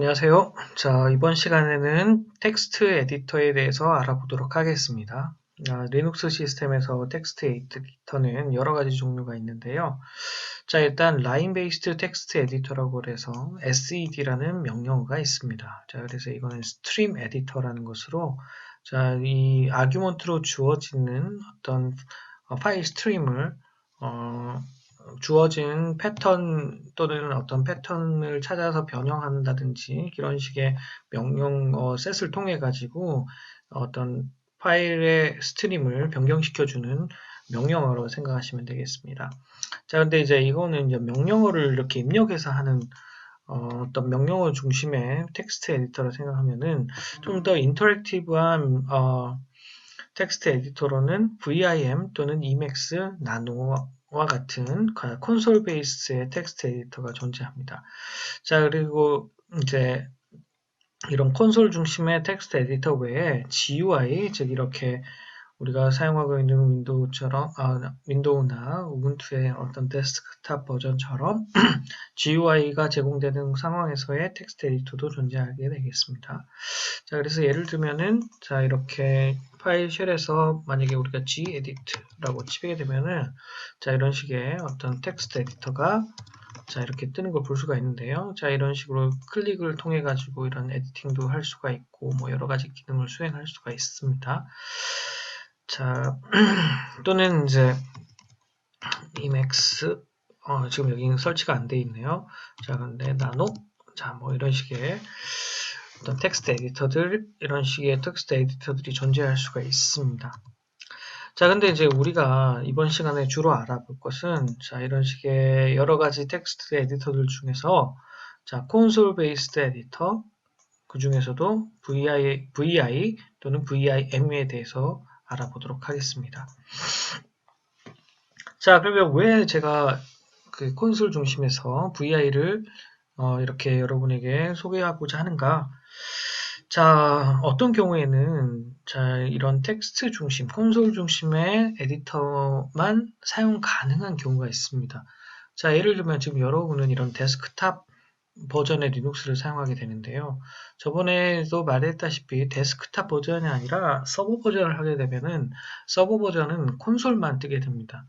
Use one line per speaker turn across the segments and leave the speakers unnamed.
안녕하세요. 자, 이번 시간에는 텍스트 에디터에 대해서 알아보도록 하겠습니다. 리눅스 시스템에서 텍스트 에디터는 여러 가지 종류가 있는데요. 자, 일단 라인 베이스드 텍스트 에디터라고 해서 SED라는 명령어가 있습니다. 자, 그래서 이거는 스트림 에디터라는 것으로 자, 이 아규먼트로 주어지는 어떤 파일 스트림을 주어진 패턴 또는 어떤 패턴을 찾아서 변형한다든지 이런 식의 명령 셋을 통해 가지고 어떤 파일의 스트림을 변경시켜주는 명령어로 생각하시면 되겠습니다. 자, 근데 이제 이거는 이제 명령어를 이렇게 입력해서 하는 어떤 명령어 중심의 텍스트 에디터를 생각하면은 좀 더 인터랙티브한 텍스트 에디터로는 vim 또는 Emacs, 나노와 같은 콘솔 베이스의 텍스트 에디터가 존재합니다. 자, 그리고 이제 이런 콘솔 중심의 텍스트 에디터 외에 GUI, 즉 이렇게 우리가 사용하고 있는 윈도우나 우분투의 어떤 데스크탑 버전처럼 GUI가 제공되는 상황에서의 텍스트 에디터도 존재하게 되겠습니다. 자, 그래서 예를 들면은, 자, 이렇게 파일 쉘에서 만약에 우리가 gedit라고 치게 되면은, 자, 이런 식의 어떤 텍스트 에디터가 자, 이렇게 뜨는 걸 볼 수가 있는데요. 자, 이런 식으로 클릭을 통해 가지고 이런 에디팅도 할 수가 있고, 뭐 여러 가지 기능을 수행할 수가 있습니다. 자, 또는 이제 Emacs, 지금 여기 설치가 안 돼 있네요. 자, 근데 나노, 자, 뭐 이런 식의 어떤 텍스트 에디터들, 이런 식의 텍스트 에디터들이 존재할 수가 있습니다. 자, 근데 이제 우리가 이번 시간에 주로 알아볼 것은, 자, 이런 식의 여러 가지 텍스트 에디터들 중에서, 자, 콘솔 베이스드 에디터, 그 중에서도 VI 또는 VIM에 대해서 알아보도록 하겠습니다. 자, 그러면 왜 제가 그 콘솔 중심에서 VI를 이렇게 여러분에게 소개하고자 하는가? 자, 어떤 경우에는 자, 이런 텍스트 중심, 콘솔 중심의 에디터만 사용 가능한 경우가 있습니다. 자, 예를 들면 지금 여러분은 이런 데스크탑 버전의 리눅스를 사용하게 되는데요. 저번에도 말했다시피 데스크탑 버전이 아니라 서버 버전을 하게 되면은 서버 버전은 콘솔만 뜨게 됩니다.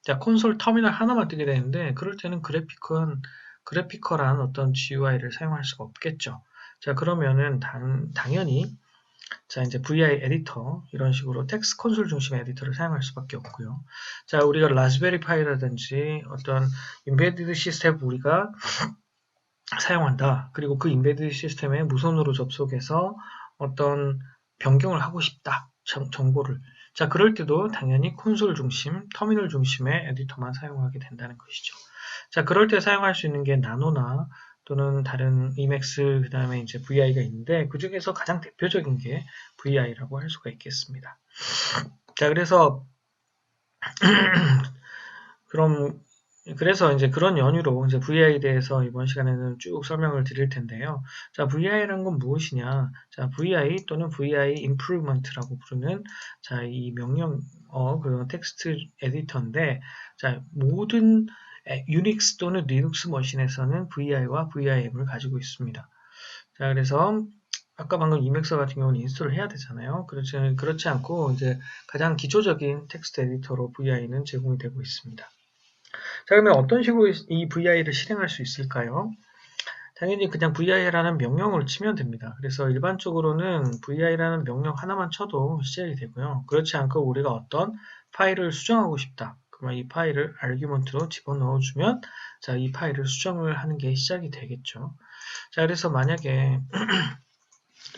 자, 콘솔 터미널 하나만 뜨게 되는데 그럴 때는 그래피컬한 어떤 GUI를 사용할 수가 없겠죠. 자, 그러면은 당연히 자, 이제 VI 에디터 이런 식으로 텍스트 콘솔 중심의 에디터를 사용할 수밖에 없고요. 자, 우리가 라즈베리 파이라든지 어떤 인베디드 시스템 우리가 사용한다. 그리고 그 인베디드 시스템에 무선으로 접속해서 어떤 변경을 하고 싶다. 정보를. 자, 그럴 때도 당연히 콘솔 중심, 터미널 중심의 에디터만 사용하게 된다는 것이죠. 자, 그럴 때 사용할 수 있는 게 나노나 또는 다른 Emacs, 그 다음에 이제 VI가 있는데, 그 중에서 가장 대표적인 게 VI라고 할 수가 있겠습니다. 자, 그래서 이제 그런 연유로 이제 VI에 대해서 이번 시간에는 쭉 설명을 드릴 텐데요. 자, VI라는 건 무엇이냐? 자, VI 또는 VI Improvement라고 부르는 자, 이 그런 텍스트 에디터인데, 자, 모든 유닉스 또는 리눅스 머신에서는 VI와 VIM을 가지고 있습니다. 자, 그래서 아까 방금 Emacs 같은 경우는 인스톨을 해야 되잖아요. 그렇지 않고 이제 가장 기초적인 텍스트 에디터로 VI는 제공이 되고 있습니다. 자, 그러면 어떤 식으로 이 VI를 실행할 수 있을까요? 당연히 그냥 VI라는 명령을 치면 됩니다. 그래서 일반적으로는 VI라는 명령 하나만 쳐도 시작이 되고요. 그렇지 않고 우리가 어떤 파일을 수정하고 싶다. 그러면 이 파일을 아규먼트로 집어넣어주면 자, 이 파일을 수정을 하는 게 시작이 되겠죠. 자, 그래서 만약에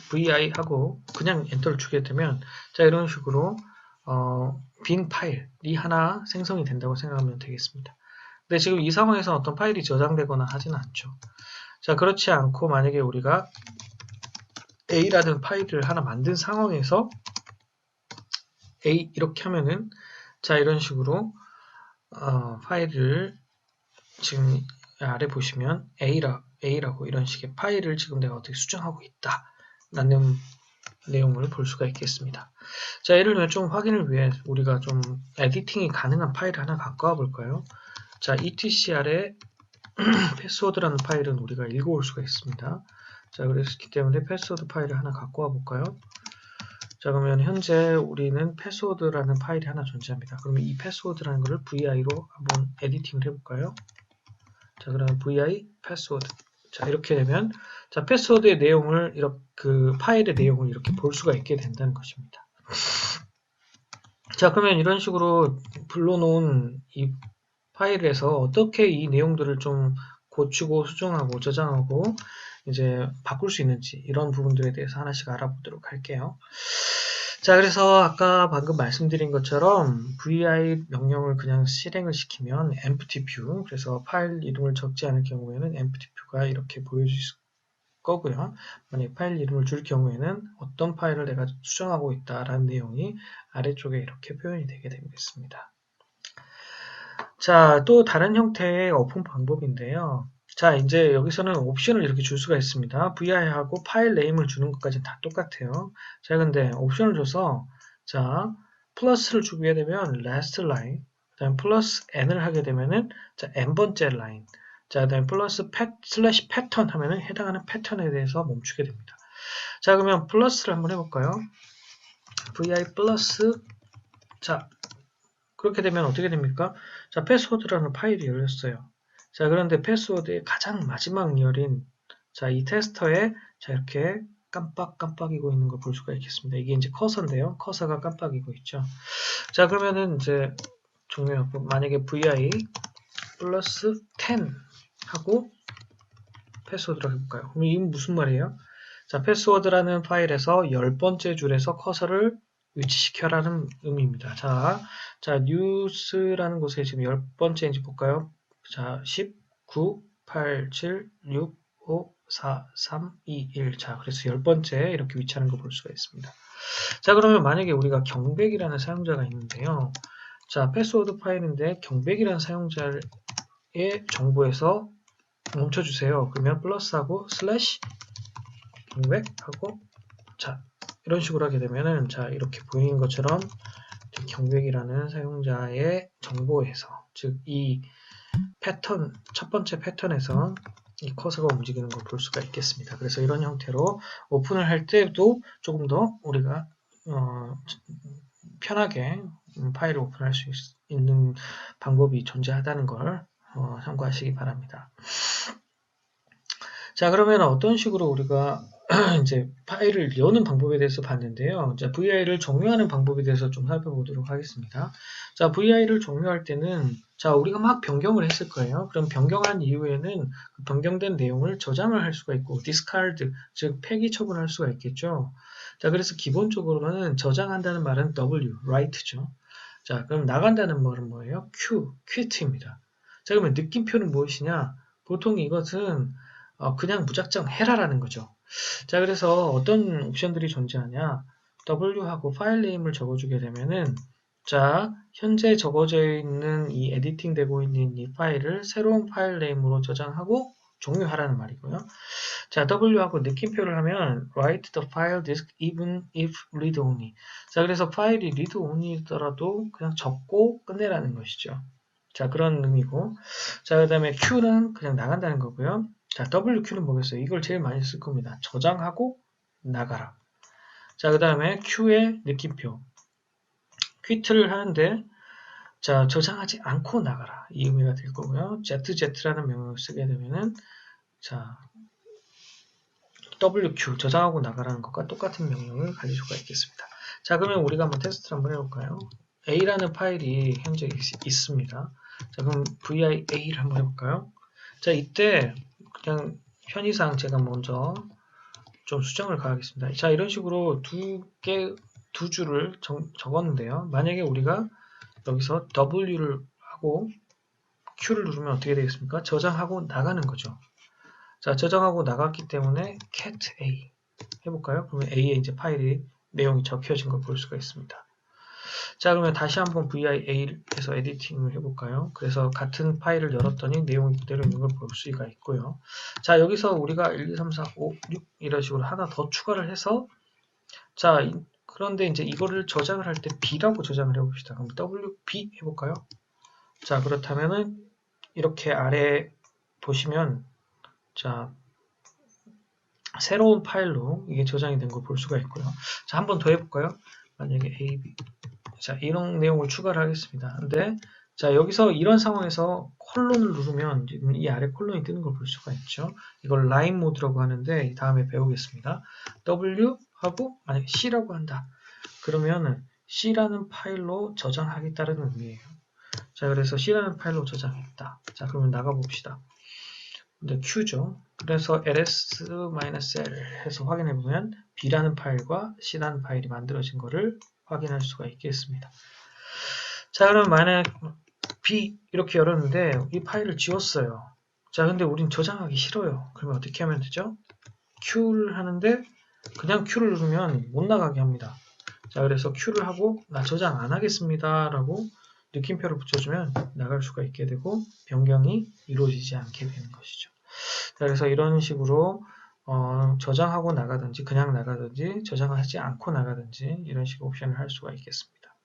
VI하고 그냥 엔터를 주게 되면 자, 이런 식으로 빈 파일이 하나 생성이 된다고 생각하면 되겠습니다. 근데 지금 이 상황에서 어떤 파일이 저장되거나 하지는 않죠. 자, 그렇지 않고 만약에 우리가 A라는 파일을 하나 만든 상황에서 A 이렇게 하면은 자, 이런 식으로 파일을 지금 아래 보시면 A라고 이런 식의 파일을 지금 내가 어떻게 수정하고 있다 라는 내용을 볼 수가 있겠습니다. 자, 예를 들면 좀 확인을 위해 우리가 좀 에디팅이 가능한 파일을 하나 갖고 와 볼까요? 자, etcr의 패스워드라는 파일은 우리가 읽어올 수가 있습니다. 자, 그렇기 때문에 패스워드 파일을 하나 갖고 와 볼까요? 자, 그러면 현재 우리는 패스워드라는 파일이 하나 존재합니다. 그러면 이 패스워드라는 것을 vi로 한번 에디팅을 해볼까요? 자, 그러면 vi 패스워드. 자, 이렇게 되면 자, 패스워드의 내용을 이렇게 그 파일의 내용을 이렇게 볼 수가 있게 된다는 것입니다. 자, 그러면 이런 식으로 불러놓은 이 파일에서 어떻게 이 내용들을 좀 고치고 수정하고 저장하고 이제 바꿀 수 있는지 이런 부분들에 대해서 하나씩 알아보도록 할게요. 자, 그래서 아까 방금 말씀드린 것처럼 vi 명령을 그냥 실행을 시키면 empty view, 그래서 파일 이름을 적지 않을 경우에는 empty view가 이렇게 보여질 거고요. 만약 파일 이름을 줄 경우에는 어떤 파일을 내가 수정하고 있다라는 내용이 아래쪽에 이렇게 표현이 되게 되겠습니다. 자, 또 다른 형태의 오픈 방법인데요. 자, 이제 여기서는 옵션을 이렇게 줄 수가 있습니다. vi하고 파일 네임을 주는 것까지는 다 똑같아요. 자, 근데 옵션을 줘서 자, 플러스를 주게 되면 last line, 그다음 플러스 n을 하게 되면은 자, n번째 라인, 자, 그다음 플러스 슬래시 패턴 하면은 해당하는 패턴에 대해서 멈추게 됩니다. 자, 그러면 플러스를 한번 해볼까요? vi 플러스, 자, 그렇게 되면 어떻게 됩니까? 자, 패스워드라는 파일이 열렸어요. 자, 그런데 패스워드의 가장 마지막 열인 자, 이 테스터에 자, 이렇게 깜빡깜빡이고 있는 걸 볼 수가 있겠습니다. 이게 이제 커서인데요. 커서가 깜빡이고 있죠. 자, 그러면은 이제 종료하고 만약에 vi 플러스 10 하고 패스워드로 해볼까요? 그럼 이건 무슨 말이에요? 자, 패스워드라는 파일에서 10번째 줄에서 커서를 위치시켜라는 의미입니다. 자, 뉴스라는 곳에 지금 10번째인지 볼까요? 자, 10, 9, 8, 7, 6, 5, 4, 3, 2, 1. 자, 그래서 10번째 이렇게 위치하는 거 볼 수가 있습니다. 자, 그러면 만약에 우리가 경백이라는 사용자가 있는데요. 자, 패스워드 파일인데 경백이라는 사용자의 정보에서 멈춰주세요. 그러면 플러스하고 슬래시 경백하고 자, 이런 식으로 하게 되면은 자, 이렇게 보이는 것처럼 경백이라는 사용자의 정보에서 즉 이 패턴 첫 번째 패턴에서 이 커서가 움직이는 걸 볼 수가 있겠습니다. 그래서 이런 형태로 오픈을 할 때도 조금 더 우리가 편하게 파일을 오픈할 수 있는 방법이 존재하다는 걸 참고하시기 바랍니다. 자, 그러면 어떤 식으로 우리가 이제 파일을 여는 방법에 대해서 봤는데요. 자, vi를 종료하는 방법에 대해서 좀 살펴보도록 하겠습니다. 자, vi를 종료할 때는 자, 우리가 막 변경을 했을 거예요. 그럼 변경한 이후에는 그 변경된 내용을 저장을 할 수가 있고 discard, 즉 폐기 처분할 수가 있겠죠. 자, 그래서 기본적으로는 저장한다는 말은 w, write죠. 자, 그럼 나간다는 말은 뭐예요? quit입니다. 자, 그러면 느낌표는 무엇이냐? 보통 이것은 그냥 무작정 해라라는 거죠. 자, 그래서 어떤 옵션들이 존재하냐? W하고 파일 네임을 적어주게 되면은 자, 현재 적어져 있는 이 에디팅 되고 있는 이 파일을 새로운 파일 네임으로 저장하고 종료하라는 말이고요. 자, W하고 느낌표를 하면 write the file disk even if read only. 자, 그래서 파일이 read only더라도 그냥 적고 끝내라는 것이죠. 자, 그런 의미고. 자, 그 다음에 Q는 그냥 나간다는 거고요. 자, WQ는 뭐겠어요? 이걸 제일 많이 쓸 겁니다. 저장하고 나가라. 자, 그 다음에 Q의 느낌표. quit를 하는데, 자, 저장하지 않고 나가라. 이 의미가 될 거고요. ZZ라는 명령을 쓰게 되면은, 자, WQ, 저장하고 나가라는 것과 똑같은 명령을 가질 수가 있겠습니다. 자, 그러면 우리가 한번 테스트를 한번 해볼까요? A라는 파일이 현재 있습니다. 자, 그럼 via를 한번 해볼까요? 자, 이때 그냥 편의상 제가 먼저 좀 수정을 가하겠습니다. 자, 이런 식으로 두 줄을 적었는데요. 만약에 우리가 여기서 W를 하고 Q를 누르면 어떻게 되겠습니까? 저장하고 나가는 거죠. 자, 저장하고 나갔기 때문에 cat A 해볼까요? 그러면 A에 이제 파일이 내용이 적혀진 걸 볼 수가 있습니다. 자, 그러면 다시 한번 via에서 에디팅을 해볼까요? 그래서 같은 파일을 열었더니 내용이 그대로 있는 걸 볼 수가 있고요. 자, 여기서 우리가 1, 2, 3, 4, 5, 6 이런 식으로 하나 더 추가를 해서 자, 그런데 이제 이거를 저장을 할 때 B라고 저장을 해봅시다. 그럼 WB 해볼까요? 자, 그렇다면은 이렇게 아래 보시면 자, 새로운 파일로 이게 저장이 된 걸 볼 수가 있고요. 자, 한 번 더 해볼까요? 만약에 AB. 자, 이런 내용을 추가를 하겠습니다. 근데, 자, 여기서 이런 상황에서 콜론을 누르면 지금 이 아래 콜론이 뜨는 걸 볼 수가 있죠. 이걸 라인 모드라고 하는데, 다음에 배우겠습니다. W 하고, 만약에 C라고 한다. 그러면은 C라는 파일로 저장하겠다는 의미예요. 자, 그래서 C라는 파일로 저장했다. 자, 그러면 나가봅시다. 근데 Q죠. 그래서 ls-l 해서 확인해보면 B라는 파일과 C라는 파일이 만들어진 거를 확인할 수가 있겠습니다. 자, 그럼 만약 B 이렇게 열었는데 이 파일을 지웠어요. 자, 근데 우린 저장하기 싫어요. 그러면 어떻게 하면 되죠? Q를 하는데 그냥 Q를 누르면 못 나가게 합니다. 자, 그래서 Q를 하고 나 저장 안 하겠습니다 라고 느낌표를 붙여주면 나갈 수가 있게 되고 변경이 이루어지지 않게 되는 것이죠. 자, 그래서 이런 식으로 저장하고 나가든지 그냥 나가든지 저장하지 않고 나가든지 이런 식의 옵션을 할 수가 있겠습니다.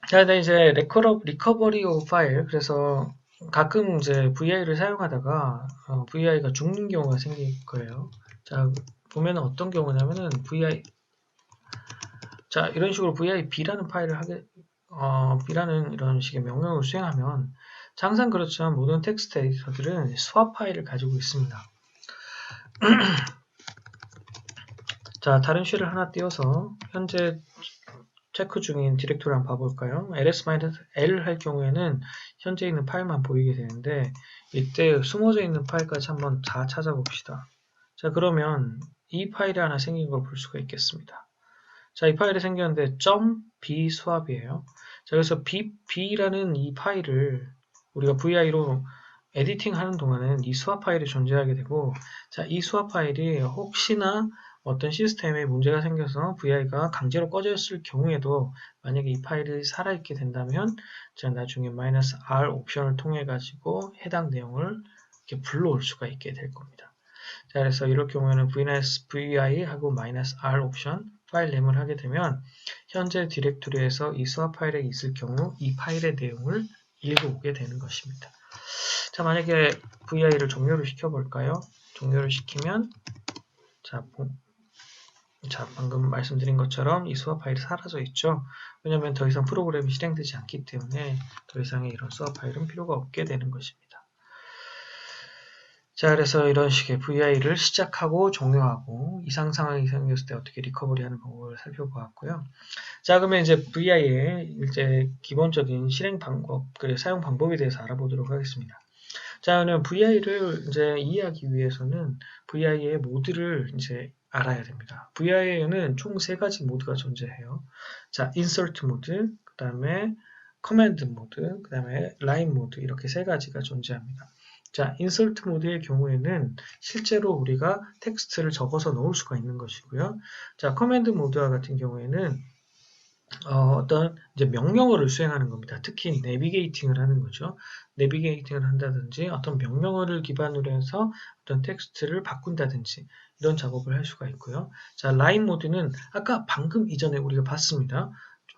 자, 이제 리커버리 오브 파일. 그래서 가끔 이제 VI를 사용하다가 VI가 죽는 경우가 생길 거예요. 자, 보면 어떤 경우냐면은 자, 이런 식으로 VIB라는 파일을 B라는 이런 식의 명령을 수행하면 항상 그렇지만 모든 텍스트 에디터들은 swap 파일을 가지고 있습니다. 자, 다른 쉘을 하나 띄워서 현재 체크 중인 디렉토리 한번 봐볼까요? ls-l 할 경우에는 현재 있는 파일만 보이게 되는데 이때 숨어져 있는 파일까지 한번 다 찾아봅시다. 자, 그러면 이 파일이 하나 생긴 걸 볼 수가 있겠습니다. 자, 이 파일이 생겼는데 .b swap이에요. 자, 그래서 b라는 이 파일을 우리가 VI로 에디팅 하는 동안은 이 swap 파일이 존재하게 되고, 자, 이 swap 파일이 혹시나 어떤 시스템에 문제가 생겨서 VI가 강제로 꺼졌을 경우에도 만약에 이 파일이 살아있게 된다면 자, 나중에 -r 옵션을 통해 가지고 해당 내용을 이렇게 불러올 수가 있게 될 겁니다. 자, 그래서 이럴 경우에는 VI하고 -r 옵션 파일 네임을 하게 되면 현재 디렉토리에서 이 swap 파일에 있을 경우 이 파일의 내용을 읽어오게 되는 것입니다. 자, 만약에 VI를 종료를 시켜볼까요? 종료를 시키면 자, 방금 말씀드린 것처럼 이 swap 파일이 사라져 있죠. 왜냐하면 더 이상 프로그램이 실행되지 않기 때문에 더 이상의 이런 swap 파일은 필요가 없게 되는 것입니다. 자, 그래서 이런 식의 VI를 시작하고 종료하고 이상 상황이 생겼을 때 어떻게 리커버리하는 방법을 살펴보았고요. 자, 그러면 이제 VI의 이제 기본적인 실행 방법, 사용 방법에 대해서 알아보도록 하겠습니다. 자, 그러면 VI를 이제 이해하기 위해서는 VI의 모드를 이제 알아야 됩니다. VI에는 총 3가지 모드가 존재해요. 자, insert 모드, 그 다음에 command 모드, 그 다음에 line 모드 이렇게 3가지가 존재합니다. 자, insert 모드의 경우에는 실제로 우리가 텍스트를 적어서 넣을 수가 있는 것이고요. 자, command 모드와 같은 경우에는 어떤 이제 명령어를 수행하는 겁니다. 특히 내비게이팅을 하는 거죠. 내비게이팅을 한다든지 어떤 명령어를 기반으로 해서 어떤 텍스트를 바꾼다든지 이런 작업을 할 수가 있고요. 자, 라인 모드는 아까 방금 이전에 우리가 봤습니다.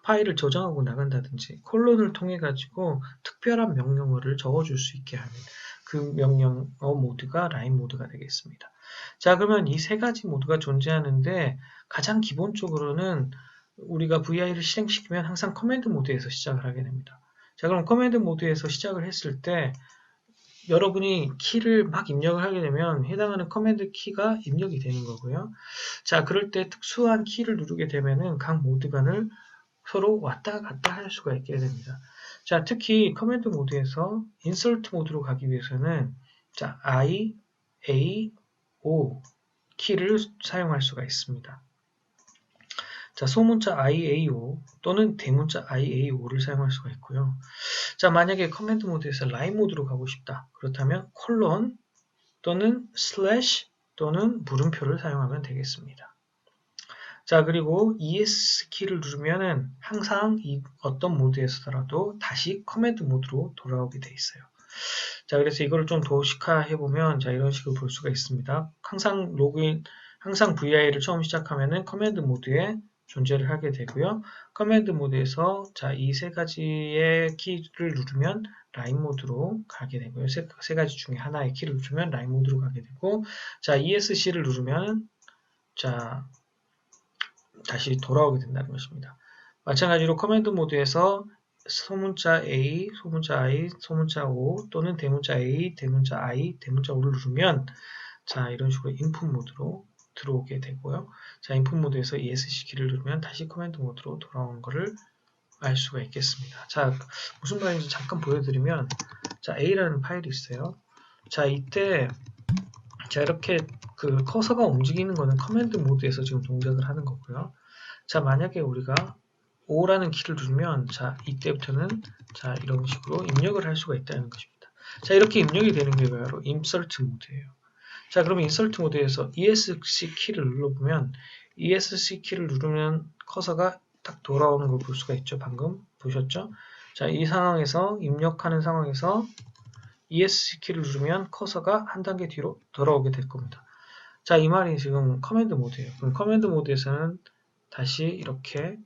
파일을 저장하고 나간다든지 콜론을 통해 가지고 특별한 명령어를 적어줄 수 있게 하는 그 명령어 모드가 라인 모드가 되겠습니다. 자, 그러면 이 3가지 모드가 존재하는데 가장 기본적으로는 우리가 VI를 실행시키면 항상 커맨드 모드에서 시작을 하게 됩니다. 자, 그럼 커맨드 모드에서 시작을 했을 때 여러분이 키를 막 입력을 하게 되면 해당하는 커맨드 키가 입력이 되는 거고요. 자, 그럴 때 특수한 키를 누르게 되면은 각 모드 간을 서로 왔다 갔다 할 수가 있게 됩니다. 자, 특히 커맨드 모드에서 인서트 모드로 가기 위해서는 자, I, A, O 키를 사용할 수가 있습니다. 자, 소문자 IAO 또는 대문자 IAO를 사용할 수가 있고요. 자, 만약에 커맨드 모드에서 라인 모드로 가고 싶다. 그렇다면 콜론 또는 슬래시 또는 물음표를 사용하면 되겠습니다. 자, 그리고 ES 키를 누르면은 항상 어떤 모드에서라도 다시 커맨드 모드로 돌아오게 돼 있어요. 자, 그래서 이걸 좀 도식화해 보면 자, 이런 식으로 볼 수가 있습니다. 항상 VI를 처음 시작하면은 커맨드 모드에 존재를 하게 되고요. 커맨드 모드에서 자, 이 3가지의 키를 누르면 라인 모드로 가게 되고요. 세 가지 중에 하나의 키를 누르면 라인 모드로 가게 되고, 자, ESC를 누르면, 자, 다시 돌아오게 된다는 것입니다. 마찬가지로 커맨드 모드에서 소문자 A, 소문자 I, 소문자 O 또는 대문자 A, 대문자 I, 대문자 O를 누르면 자, 이런 식으로 인풋 모드로 들어오게 되고요. 자, 인풋 모드에서 ESC 키를 누르면 다시 커맨드 모드로 돌아오는 것을 알 수가 있겠습니다. 자, 무슨 말인지 잠깐 보여드리면, 자, A라는 파일이 있어요. 자, 이때, 자, 이렇게 그 커서가 움직이는 거는 커맨드 모드에서 지금 동작을 하는 거고요. 자, 만약에 우리가 O라는 키를 누르면, 자, 이때부터는, 자, 이런 식으로 입력을 할 수가 있다는 것입니다. 자, 이렇게 입력이 되는 게 바로 insert 모드예요. 자, 그러면 insert 모드에서 ESC 키를 눌러보면, ESC 키를 누르면 커서가 딱 돌아오는 걸 볼 수가 있죠. 방금 보셨죠? 자, 이 상황에서 입력하는 상황에서 ESC 키를 누르면 커서가 한 단계 뒤로 돌아오게 될 겁니다. 자, 이 말이 지금 커맨드 모드예요. 그럼 커맨드 모드에서는 다시 이렇게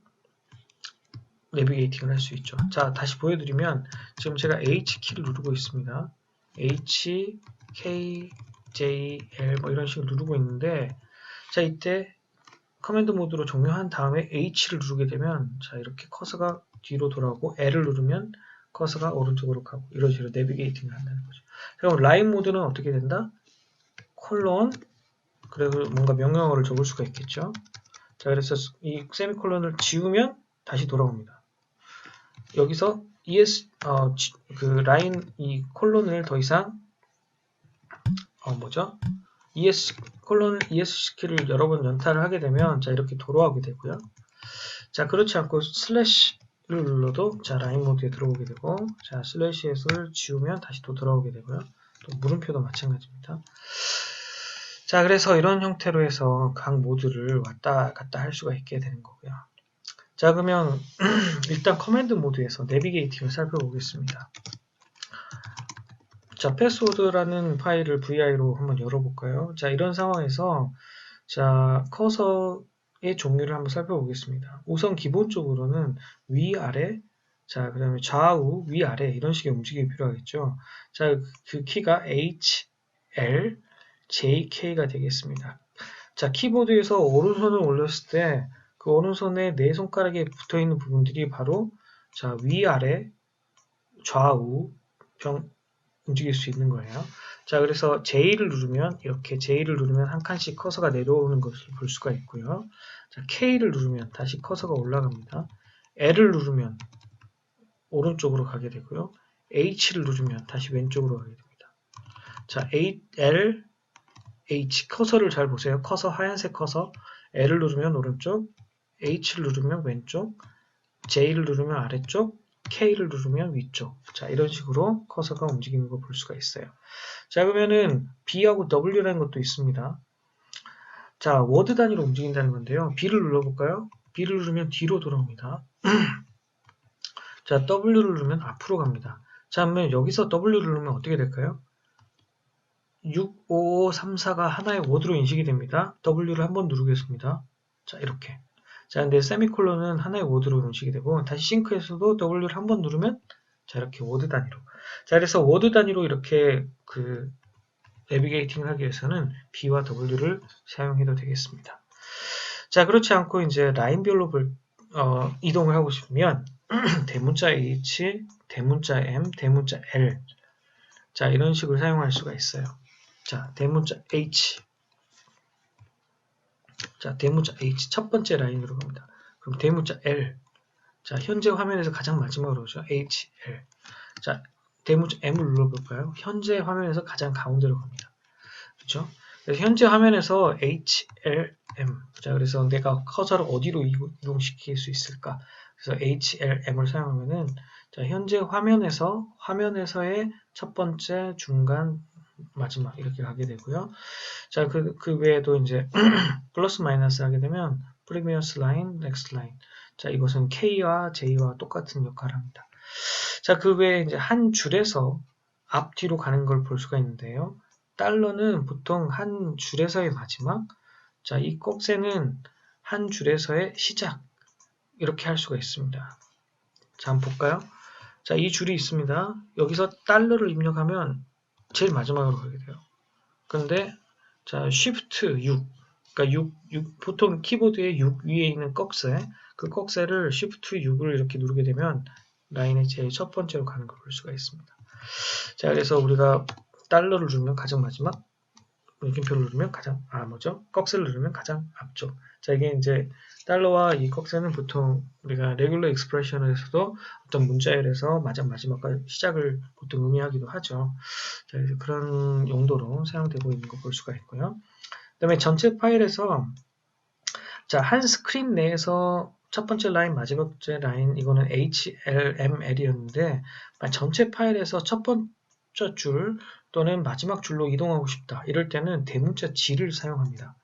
내비게이팅을 할 수 있죠. 자, 다시 보여드리면 지금 제가 H 키를 누르고 있습니다. H, K, J, L 뭐 이런 식으로 누르고 있는데, 자, 이때 커맨드 모드로 종료한 다음에 H를 누르게 되면, 자, 이렇게 커서가 뒤로 돌아오고, L을 누르면 커서가 오른쪽으로 가고, 이런 식으로 내비게이팅을 한다는 거죠. 그럼 라인 모드는 어떻게 된다? 콜론, 그래서 뭔가 명령어를 적을 수가 있겠죠. 자, 그래서 이 세미콜론을 지우면 다시 돌아옵니다. 여기서 그 라인, 이 콜론을 더 이상, ESC키를 여러 번 연타를 하게 되면, 자, 이렇게 돌아오게 되고요. 자, 그렇지 않고 슬래시를 눌러도, 자, 라인 모드에 들어오게 되고, 자, 슬래시를 지우면 다시 또 돌아오게 되고요. 또 물음표도 마찬가지입니다. 자, 그래서 이런 형태로 해서 각 모드를 왔다 갔다 할 수가 있게 되는 거고요. 자, 그러면 일단 커맨드 모드에서 내비게이팅을 살펴보겠습니다. 자, 패스워드라는 파일을 VI로 한번 열어볼까요? 자, 이런 상황에서 자, 커서의 종류를 한번 살펴보겠습니다. 우선 기본적으로는 위아래, 자, 그 다음에 좌우, 위아래 이런 식의 움직임이 필요하겠죠. 자, 그 키가 H, L, J, K가 되겠습니다. 자, 키보드에서 오른손을 올렸을 때 그 오른손에 네 손가락에 붙어있는 부분들이 바로 자, 위아래, 좌우, 움직일 수 있는 거예요. 자, 그래서 J를 누르면 이렇게 J를 누르면 한 칸씩 커서가 내려오는 것을 볼 수가 있고요. 자, K를 누르면 다시 커서가 올라갑니다. L을 누르면 오른쪽으로 가게 되고요. H를 누르면 다시 왼쪽으로 가게 됩니다. 자, L, H 커서를 잘 보세요. 커서 하얀색 커서 L을 누르면 오른쪽, H를 누르면 왼쪽, J를 누르면 아래쪽, K를 누르면 위쪽. 자, 이런 식으로 커서가 움직이는 걸 볼 수가 있어요. 자, 그러면은 B하고 W라는 것도 있습니다. 자, 워드 단위로 움직인다는 건데요. B를 눌러볼까요? B를 누르면 뒤로 돌아옵니다. 자, W를 누르면 앞으로 갑니다. 자, 그러면 여기서 W를 누르면 어떻게 될까요? 6, 5, 5, 3, 4가 하나의 워드로 인식이 됩니다. W를 한번 누르겠습니다. 자, 이렇게. 자, 근데 세미콜론은 하나의 워드로 인식이 되고, 다시 싱크에서도 W를 한번 누르면, 자, 이렇게 워드 단위로. 자, 그래서 워드 단위로 이렇게 내비게이팅을 하기 위해서는 B와 W를 사용해도 되겠습니다. 자, 그렇지 않고 이제 라인별로 이동을 하고 싶으면, 대문자 H, 대문자 M, 대문자 L. 자, 이런 식으로 사용할 수가 있어요. 자, 대문자 H. 자, 대문자 H 첫 번째 라인으로 갑니다. 그럼 대문자 L. 자, 현재 화면에서 가장 마지막으로 오죠. H, L. 자, 대문자 M을 눌러볼까요? 현재 화면에서 가장 가운데로 갑니다. 그렇죠? 그래서 현재 화면에서 H, L, M. 자, 그래서 내가 커서를 어디로 이동시킬 수 있을까? 그래서 H, L, M을 사용하면은 자, 현재 화면에서의 첫 번째, 중간, 마지막 이렇게 가게 되고요. 자, 그 외에도 이제 플러스 마이너스 하게 되면 previous line, next line. 자, 이것은 K와 J와 똑같은 역할을 합니다. 자, 그 외에 이제 한 줄에서 앞뒤로 가는 걸 볼 수가 있는데요. 달러는 보통 한 줄에서의 마지막, 자, 이 꼭새는 한 줄에서의 시작, 이렇게 할 수가 있습니다. 자, 한번 볼까요? 자, 이 줄이 있습니다. 여기서 달러를 입력하면 제일 마지막으로 가게 돼요. 그런데 자, Shift 6, 그러니까 6, 보통 키보드에 6 위에 있는 꺽쇠, 그 꺽쇠를 Shift 6을 이렇게 누르게 되면 라인의 제일 첫 번째로 가는 걸 볼 수가 있습니다. 자, 그래서 우리가 달러를 누르면 가장 마지막, 느낌표를 누르면 가장, 꺽쇠를 누르면 가장 앞쪽. 자, 이게 이제 달러와 이 꺽쇠는 보통 우리가 레귤러 익스프레션에서도 어떤 문자열에서 마지막과 시작을 보통 의미하기도 하죠. 자, 그런 용도로 사용되고 있는 거 볼 수가 있고요. 그 다음에 전체 파일에서 자, 한 스크린 내에서 첫 번째 라인, 마지막 번째 라인, 이거는 HLML이었는데 전체 파일에서 첫 번째 줄 또는 마지막 줄로 이동하고 싶다. 이럴 때는 대문자 G를 사용합니다.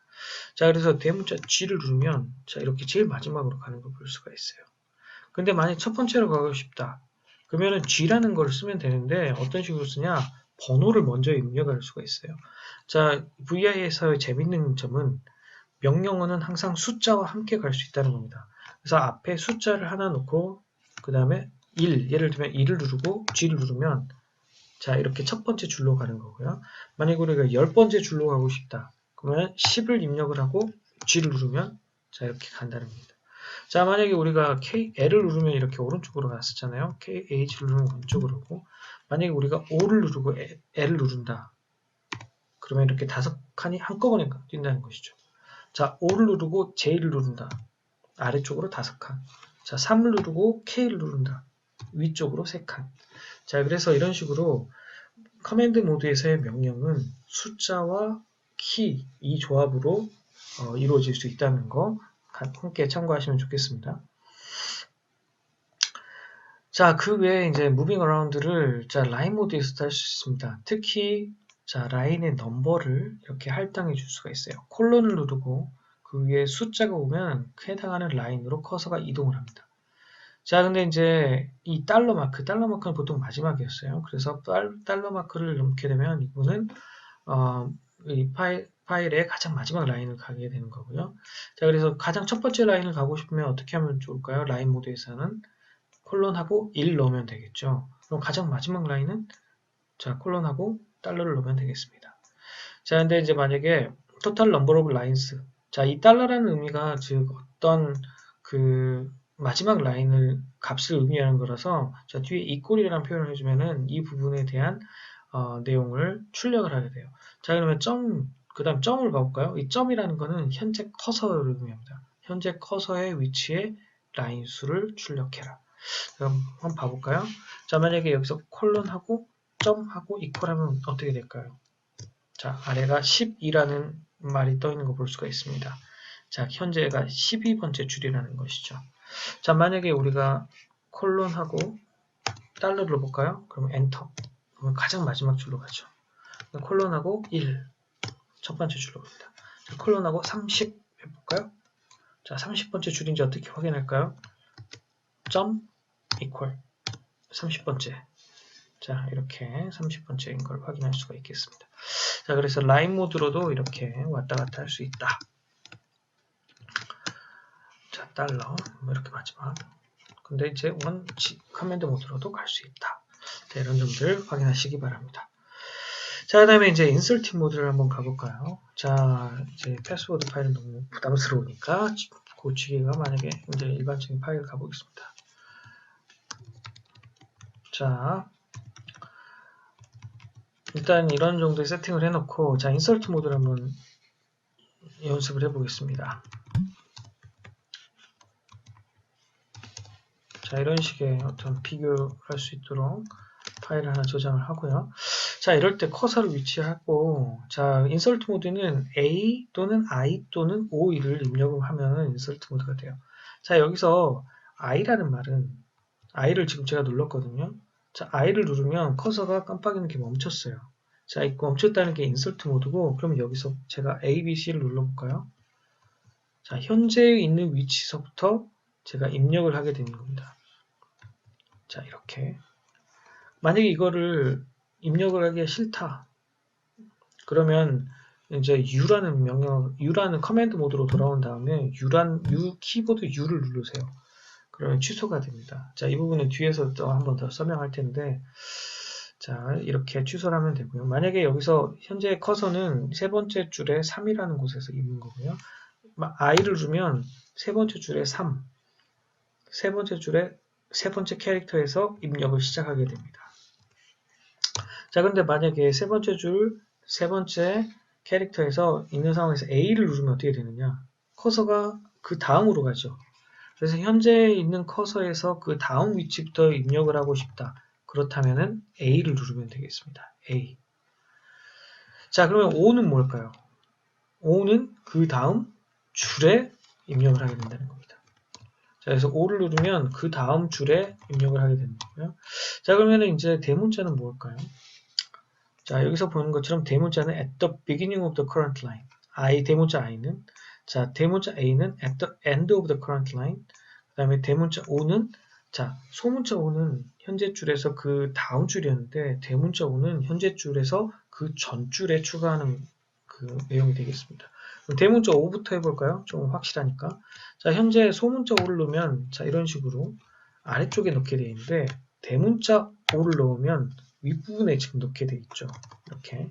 자, 그래서 대문자 G를 누르면 자, 이렇게 제일 마지막으로 가는 걸 볼 수가 있어요. 근데 만약 첫 번째로 가고 싶다. 그러면은 G라는 걸 쓰면 되는데 어떤 식으로 쓰냐? 번호를 먼저 입력할 수가 있어요. 자, VI에서의 재밌는 점은 명령어는 항상 숫자와 함께 갈 수 있다는 겁니다. 그래서 앞에 숫자를 하나 놓고 그 다음에 1, 예를 들면 1을 누르고 G를 누르면 자, 이렇게 첫 번째 줄로 가는 거고요. 만약 우리가 10번째 줄로 가고 싶다. 그러면 10을 입력을 하고 G를 누르면 자, 이렇게 간다는 겁니다. 자, 만약에 우리가 L을 누르면 이렇게 오른쪽으로 갔었잖아요. H를 누르면 왼쪽으로 오고 만약에 우리가 O를 누르고 L을 누른다. 그러면 이렇게 5칸이 한꺼번에 뛴다는 것이죠. 자, O를 누르고 J를 누른다. 아래쪽으로 5칸. 자, 3을 누르고 K를 누른다. 위쪽으로 3칸. 자, 그래서 이런 식으로 커맨드 모드에서의 명령은 숫자와 키, 이 조합으로 이루어질 수 있다는 거 함께 참고하시면 좋겠습니다. 자, 그 외에 이제 무빙 어라운드를 자, 라인 모드에서도 할 수 있습니다. 특히 자, 라인의 넘버를 이렇게 할당해 줄 수가 있어요. 콜론을 누르고 그 위에 숫자가 오면 그 해당하는 라인으로 커서가 이동을 합니다. 자, 근데 이제 이 달러 마크는 보통 마지막이었어요. 그래서 달러 마크를 넣게 되면 이거는 이 파일의 가장 마지막 라인을 가게 되는 거고요. 자, 그래서 가장 첫 번째 라인을 가고 싶으면 어떻게 하면 좋을까요? 라인 모드에서는 콜론하고 1 넣으면 되겠죠. 그럼 가장 마지막 라인은 자, 콜론하고 달러를 넣으면 되겠습니다. 자, 근데 이제 만약에 total number of lines, 자, 이 달러라는 의미가 즉 어떤 그 마지막 라인을 값을 의미하는 거라서 자, 뒤에 equal이라는 표현을 해주면은 이 부분에 대한 내용을 출력을 하게 돼요. 자, 그러면 그 다음 점을 봐볼까요? 이 점이라는 거는 현재 커서를 의미합니다. 현재 커서의 위치에 라인 수를 출력해라. 그럼 한번 봐볼까요? 자, 만약에 여기서 콜론하고 점하고 이퀄하면 어떻게 될까요? 자, 아래가 12라는 말이 떠 있는 거 볼 수가 있습니다. 자, 현재가 12번째 줄이라는 것이죠. 자, 만약에 우리가 콜론하고 달러를 볼까요? 그러면 엔터. 그러면 가장 마지막 줄로 가죠. 콜론하고 1, 첫 번째 줄로 갑니다. 자, 콜론하고 30 해볼까요? 자, 30번째 줄인지 어떻게 확인할까요? 점, 이퀄, 30번째. 자, 이렇게 30번째인 걸 확인할 수가 있겠습니다. 자, 그래서 라인 모드로도 이렇게 왔다 갔다 할 수 있다. 자, 달러, 이렇게 마지막. 근데 이제 커맨드 모드로도 갈 수 있다. 자, 이런 점들 확인하시기 바랍니다. 자, 그 다음에 이제 인서팅 모드를 한번 가볼까요? 자, 이제 패스워드 파일은 너무 부담스러우니까 고치기가 만약에 이제 일반적인 파일을 가보겠습니다. 자, 일단 이런 정도의 세팅을 해놓고 자, 인서트 모드를 한번 연습을 해보겠습니다. 자, 이런 식의 어떤 비교할 수 있도록 파일을 하나 저장을 하고요. 자, 이럴 때 커서를 위치하고 자, 인서트 모드는 A 또는 I 또는 OE를 입력을 하면 인서트 모드가 돼요. 자, 여기서 I라는 말은 I를 지금 제가 눌렀거든요. 자, I를 누르면 커서가 깜빡이는 게 멈췄어요. 자, 이 멈췄다는 게 인서트 모드고 그럼 여기서 제가 A, B, C를 눌러볼까요? 자, 현재 있는 위치서부터 제가 입력을 하게 되는 겁니다. 자, 이렇게 만약에 이거를 입력을 하기가 싫다. 그러면 이제 U라는 커맨드 모드로 돌아온 다음에 키보드 U를 누르세요. 그러면 취소가 됩니다. 자, 이 부분은 뒤에서 또 한 번 더 설명할 텐데, 자, 이렇게 취소를 하면 되고요. 만약에 여기서 현재 커서는 세 번째 줄에 3이라는 곳에서 있는 거고요. i를 누르면 세 번째 줄에 3, 세 번째 줄에 세 번째 캐릭터에서 입력을 시작하게 됩니다. 자, 근데 만약에 세 번째 줄, 세 번째 캐릭터에서 있는 상황에서 A를 누르면 어떻게 되느냐? 커서가 그 다음으로 가죠. 그래서 현재 있는 커서에서 그 다음 위치부터 입력을 하고 싶다. 그렇다면은 A를 누르면 되겠습니다. A. 자, 그러면 O는 뭘까요? O는 그 다음 줄에 입력을 하게 된다는 겁니다. 자, 그래서 O를 누르면 그 다음 줄에 입력을 하게 되는 거고요. 자, 그러면 이제 대문자는 뭘까요? 자, 여기서 보는 것처럼 대문자는 at the beginning of the current line. 대문자 I는, 자, 대문자 A는 at the end of the current line. 그 다음에 대문자 O는, 자, 소문자 O는 현재 줄에서 그 다음 줄이었는데, 대문자 O는 현재 줄에서 그 전 줄에 추가하는 그 내용이 되겠습니다. 그럼 대문자 O부터 해볼까요? 좀 확실하니까. 자, 현재 소문자 O를 넣으면, 자, 이런 식으로 아래쪽에 넣게 되어 있는데, 대문자 O를 넣으면 윗부분에 지금 넣게 되어 있죠. 이렇게.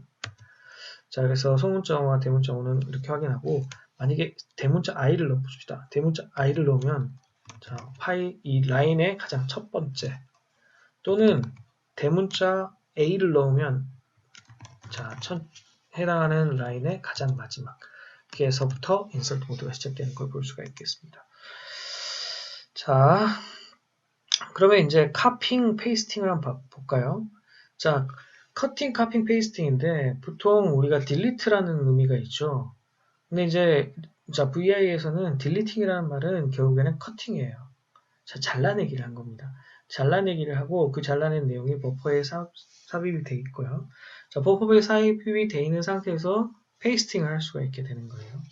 자, 그래서 소문자 O와 대문자 O는 이렇게 확인하고, 만약에 대문자 I를 넣어봅시다. 대문자 I를 넣으면, 자, 이 라인의 가장 첫 번째, 또는 대문자 A를 넣으면, 자, 해당하는 라인의 가장 마지막, 에서부터 인서트 모드가 시작되는 걸 볼 수가 있겠습니다. 자, 그러면 이제 카핑, 페이스팅을 한번 볼까요? 자, 커팅, 카핑, 페이스팅인데 보통 우리가 딜리트라는 의미가 있죠. 근데 이제 자, VI에서는 딜리팅이라는 말은 결국에는 커팅이에요. 자, 잘라내기를 한 겁니다. 잘라내기를 하고 그 잘라낸 내용이 버퍼에 삽입이 되어 있고요. 자, 버퍼에 삽입이 되어 있는 상태에서 페이스팅을 할 수가 있게 되는 거예요.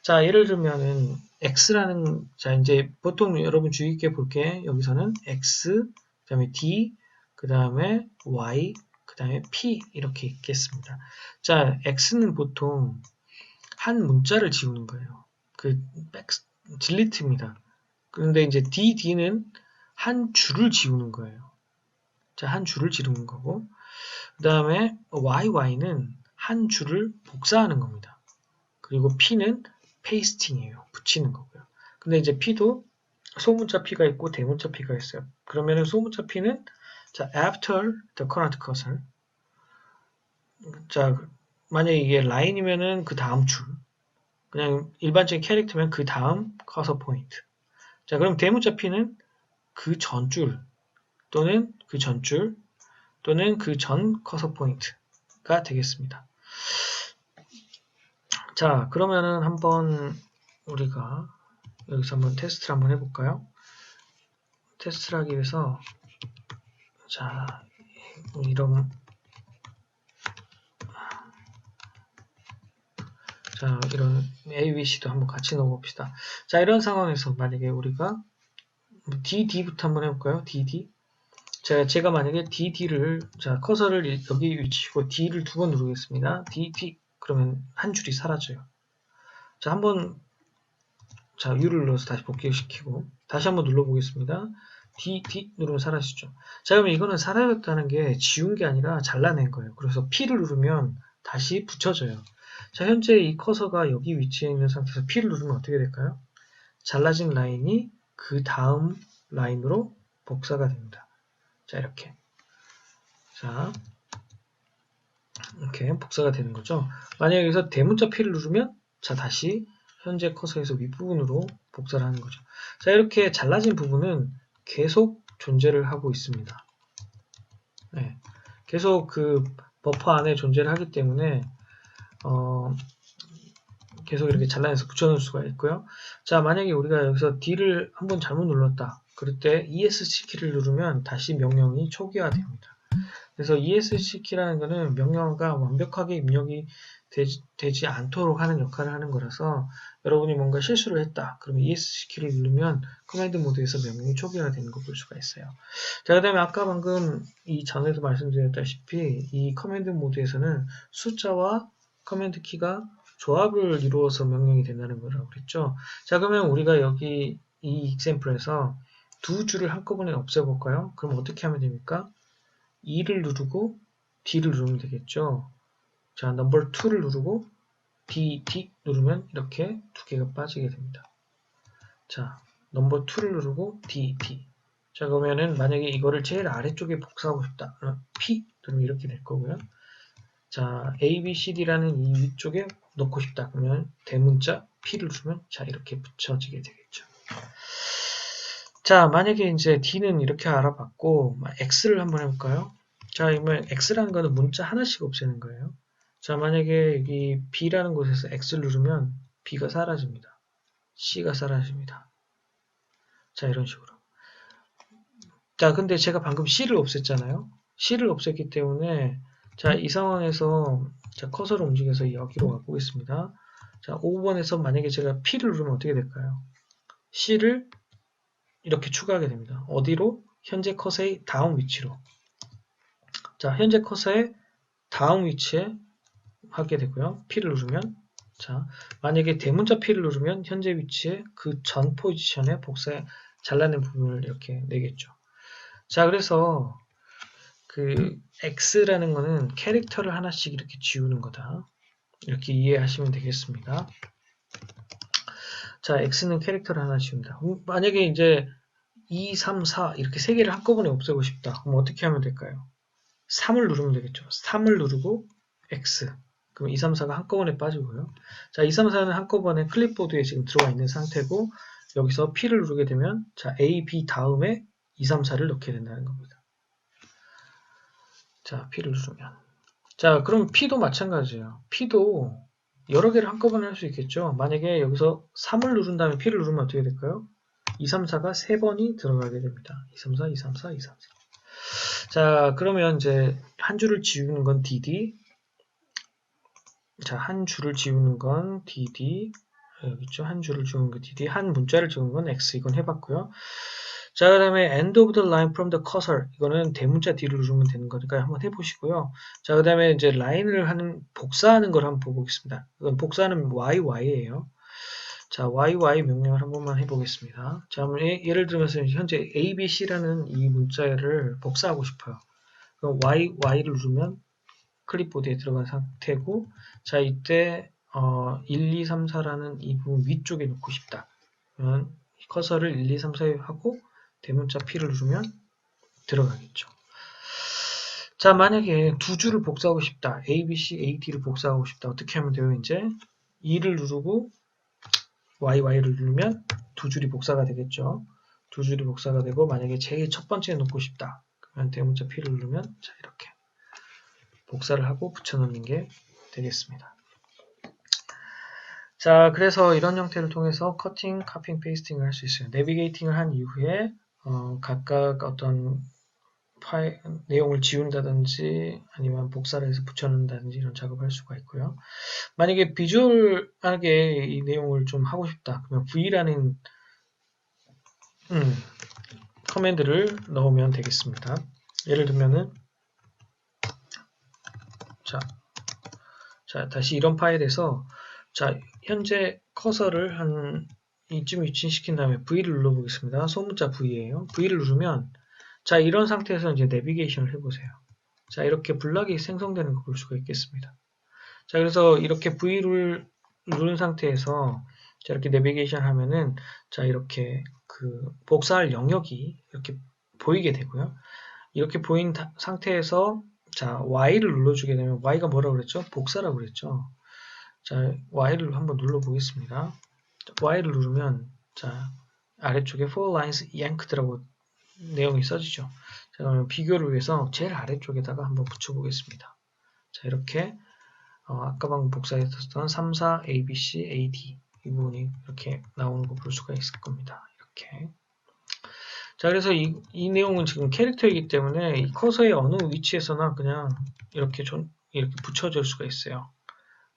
자, 예를 들면은 X라는, 자, 이제 보통 여러분 주의 깊게 볼게. 여기서는 X, 그 다음에 D, 그 다음에 Y, 그 다음에 P 이렇게 있겠습니다. 자, X는 보통 한 문자를 지우는 거예요. 딜리트입니다. 그런데 이제 DD는 한 줄을 지우는 거예요. 자, 한 줄을 지우는 거고, 그 다음에 YY는 한 줄을 복사하는 겁니다. 그리고 P는 페이스팅이에요. 붙이는 거고요. 근데 이제 P도 소문자 P가 있고 대문자 P가 있어요. 그러면은 소문자 P는 자, after the current cursor. 자, 만약에 이게 라인이면은 그 다음 줄. 그냥 일반적인 캐릭터면 그 다음 커서 포인트. 자, 그럼 대문자 P는 그 전줄 또는 그 전줄 또는 그 전 커서 포인트가 되겠습니다. 자, 그러면은 한번 우리가 여기서 한번 테스트를 한번 해볼까요? 테스트를 하기 위해서 자, 이런 A, B, C도 한번 같이 넣어봅시다. 자, 이런 상황에서 만약에 우리가 DD부터 한번 해볼까요? DD. 제가 만약에 DD를, 자, 커서를 여기 위치고 D를 두 번 누르겠습니다. DD. 그러면 한 줄이 사라져요. 자, 한번, 자, U를 눌러서 다시 복귀시키고, 다시 한번 눌러보겠습니다. D 누르면 사라지죠. 자, 그러면 이거는 사라졌다는 게 지운 게 아니라 잘라낸 거예요. 그래서 P를 누르면 다시 붙여져요. 자, 현재 이 커서가 여기 위치해 있는 상태에서 P를 누르면 어떻게 될까요? 잘라진 라인이 그 다음 라인으로 복사가 됩니다. 자, 이렇게. 자, 이렇게 복사가 되는 거죠. 만약에 여기서 대문자 P를 누르면, 자, 다시 현재 커서에서 윗부분으로 복사를 하는 거죠. 자, 이렇게 잘라진 부분은 계속 존재를 하고 있습니다. 네, 계속 그 버퍼 안에 존재를 하기 때문에, 계속 이렇게 잘라내서 붙여놓을 수가 있고요. 자, 만약에 우리가 여기서 D를 한번 잘못 눌렀다. 그럴 때 ESC 키를 누르면 다시 명령이 초기화됩니다. 그래서 ESC 키라는 것은 명령어가 완벽하게 입력이 되지 않도록 하는 역할을 하는 거라서 여러분이 뭔가 실수를 했다. 그러면 ESC 키를 누르면 커맨드 모드에서 명령이 초기화가 되는 걸 볼 수가 있어요. 자, 그 다음에 아까 방금 이 전에도 말씀드렸다시피 이 커맨드 모드에서는 숫자와 커맨드 키가 조합을 이루어서 명령이 된다는 거라고 그랬죠. 자, 그러면 우리가 여기 이 example에서 두 줄을 한꺼번에 없애볼까요? 그럼 어떻게 하면 됩니까? E를 누르고 D를 누르면 되겠죠. 자, 넘버 2를 누르고 D 누르면 이렇게 두 개가 빠지게 됩니다. 자, 넘버 2를 누르고 D. 자, 그러면은 만약에 이거를 제일 아래쪽에 복사하고 싶다. 그럼 P 누르면 이렇게 될 거고요. 자, A, B, C, D라는 이 위쪽에 넣고 싶다. 그러면 대문자 P를 누르면 자, 이렇게 붙여지게 되겠죠. 자, 만약에 이제 D는 이렇게 알아봤고, X를 한번 해볼까요? 자, 이러면 X라는 거는 문자 하나씩 없애는 거예요. 자, 만약에 여기 B라는 곳에서 X를 누르면 B가 사라집니다. C가 사라집니다. 자, 이런 식으로. 자, 근데 제가 방금 C를 없앴잖아요. C를 없앴기 때문에 자, 이 상황에서 자, 커서를 움직여서 여기로 가보겠습니다. 자, 5번에서 만약에 제가 P를 누르면 어떻게 될까요? C를 이렇게 추가하게 됩니다. 어디로? 현재 커서의 다음 위치로. 자, 현재 커서의 다음 위치에 하게 되고요. P를 누르면 자, 만약에 대문자 P를 누르면 현재 위치에 그 전 포지션에 복사해 잘라낸 부분을 이렇게 내겠죠. 자, 그래서 그 X라는 거는 캐릭터를 하나씩 이렇게 지우는 거다. 이렇게 이해하시면 되겠습니다. 자, X는 캐릭터를 하나 지운다. 만약에 이제 2, 3, 4 이렇게 세 개를 한꺼번에 없애고 싶다. 그럼 어떻게 하면 될까요? 3을 누르면 되겠죠. 3을 누르고 X. 그럼 2, 3, 4가 한꺼번에 빠지고요. 자, 2, 3, 4는 한꺼번에 클립보드에 지금 들어가 있는 상태고 여기서 P를 누르게 되면 자, A, B 다음에 2, 3, 4를 넣게 된다는 겁니다. 자, P를 누르면 자, 그럼 P도 마찬가지예요. P도 여러 개를 한꺼번에 할 수 있겠죠. 만약에 여기서 3을 누른 다음에 P를 누르면 어떻게 될까요? 2, 3, 4가 3번이 들어가게 됩니다. 2, 3, 4, 2, 3, 4, 2, 3, 4. 자, 그러면 이제 한 줄을 지우는 건 DD. 자, 한 줄을 지우는 건 DD. 여기 있죠. 한 줄을 지우는 건 DD. 한 문자를 지우는 건 X. 이건 해봤고요. 자, 그 다음에 end of the line from the cursor. 이거는 대문자 D를 누르면 되는 거니까 한번 해보시고요. 자, 그 다음에 이제 라인을 하는, 복사하는 걸 한번 보겠습니다. 이건 복사는 YY예요. 자, YY 명령을 한 번만 해보겠습니다. 자, 예를 들면서 현재 ABC라는 이 문자를 복사하고 싶어요. 그럼 YY를 누르면 클립보드에 들어간 상태고, 자, 이때 1, 2, 3, 4라는 이 부분 위쪽에 놓고 싶다. 그러면 커서를 1, 2, 3, 4에 하고 대문자 P를 누르면 들어가겠죠. 자, 만약에 두 줄을 복사하고 싶다. A, B, C, A, D를 복사하고 싶다. 어떻게 하면 돼요? 이제 E를 누르고 YY를 누르면 두 줄이 복사가 되겠죠. 두 줄이 복사가 되고 만약에 제일 첫 번째에 놓고 싶다. 그러면 대문자 P를 누르면 자, 이렇게 복사를 하고 붙여넣는 게 되겠습니다. 자, 그래서 이런 형태를 통해서 커팅, 카핑, 페이스팅을 할 수 있어요. 내비게이팅을 한 이후에 각각 어떤 내용을 지운다든지 아니면 복사를 해서 붙여넣는다든지 이런 작업을 할 수가 있고요. 만약에 비주얼하게 이 내용을 좀 하고 싶다. 그러면 V라는 커맨드를 넣으면 되겠습니다. 예를 들면은 자, 다시 이런 파일에서 자, 현재 커서를 한 이쯤 위치시킨 다음에 V를 눌러보겠습니다. 소문자 V예요. V를 누르면 자, 이런 상태에서 이제 내비게이션을 해보세요. 자, 이렇게 블락이 생성되는 걸 볼 수가 있겠습니다. 자, 그래서 이렇게 V를 누른 상태에서 자, 이렇게 내비게이션 하면은 자, 이렇게 그 복사할 영역이 이렇게 보이게 되고요. 이렇게 보인 상태에서 자, Y를 눌러주게 되면 Y가 뭐라고 그랬죠? 복사라고 그랬죠. 자, Y를 한번 눌러보겠습니다. Y를 누르면 자, 아래쪽에 4lines yanked라고 내용이 써지죠. 자, 그러면 비교를 위해서 제일 아래쪽에다가 한번 붙여보겠습니다. 자, 이렇게 아까 방금 복사했었던 3, 4, A, B, C, A, D 이 부분이 이렇게 나오는 거 볼 수가 있을 겁니다. 이렇게. 자, 그래서 이 내용은 지금 캐릭터이기 때문에 이 커서의 어느 위치에서나 그냥 이렇게 붙여줄 수가 있어요.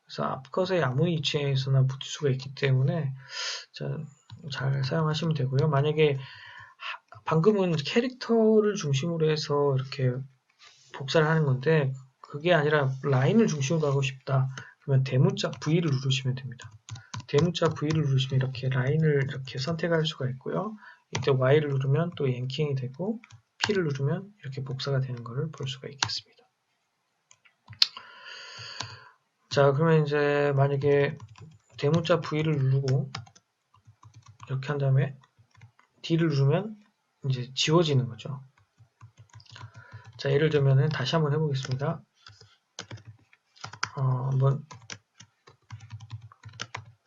그래서 앞커서의 아무 위치에서나 붙일 수가 있기 때문에 잘 사용하시면 되고요. 만약에 방금은 캐릭터를 중심으로 해서 이렇게 복사를 하는 건데 그게 아니라 라인을 중심으로 하고 싶다. 그러면 대문자 V를 누르시면 됩니다. 대문자 V를 누르시면 이렇게 라인을 이렇게 선택할 수가 있고요. 이때 Y를 누르면 또 랭킹이 되고 P를 누르면 이렇게 복사가 되는 것을 볼 수가 있겠습니다. 자, 그러면 이제 만약에 대문자 V를 누르고 이렇게 한 다음에 D를 누르면 이제 지워지는 거죠. 자, 예를 들면은 다시 한번 해보겠습니다. 한번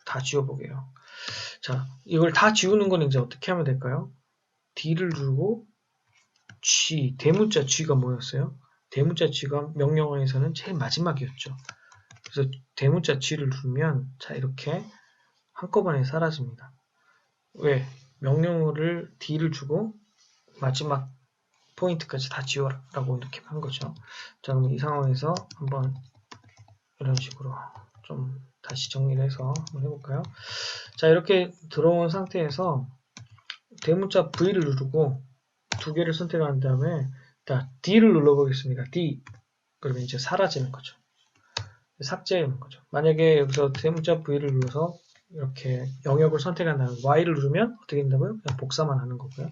다 지워보게요. 자, 이걸 다 지우는 건 이제 어떻게 하면 될까요? D를 누르고 G, 대문자 G가 뭐였어요? 대문자 G가 명령어에서는 제일 마지막이었죠. 그래서 대문자 G를 누르면 자, 이렇게 한꺼번에 사라집니다. 왜? 명령어를 D를 주고 마지막 포인트까지 다 지워라고 이렇게 한 거죠. 자, 그럼 이 상황에서 한번 이런 식으로 좀 다시 정리를 해서 한번 해볼까요? 자, 이렇게 들어온 상태에서 대문자 V를 누르고 두 개를 선택한 다음에 D를 눌러보겠습니다. D. 그러면 이제 사라지는 거죠. 삭제하는 거죠. 만약에 여기서 대문자 V를 눌러서 이렇게 영역을 선택한 다음에 Y를 누르면 어떻게 된다고요? 그냥 복사만 하는 거고요.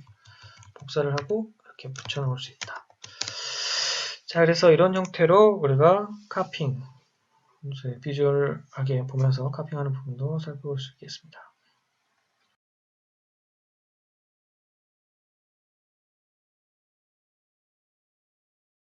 복사를 하고 이렇게 붙여넣을 수 있다. 자, 그래서 이런 형태로 우리가 카핑, 비주얼하게 보면서 카핑하는 부분도 살펴볼 수 있겠습니다.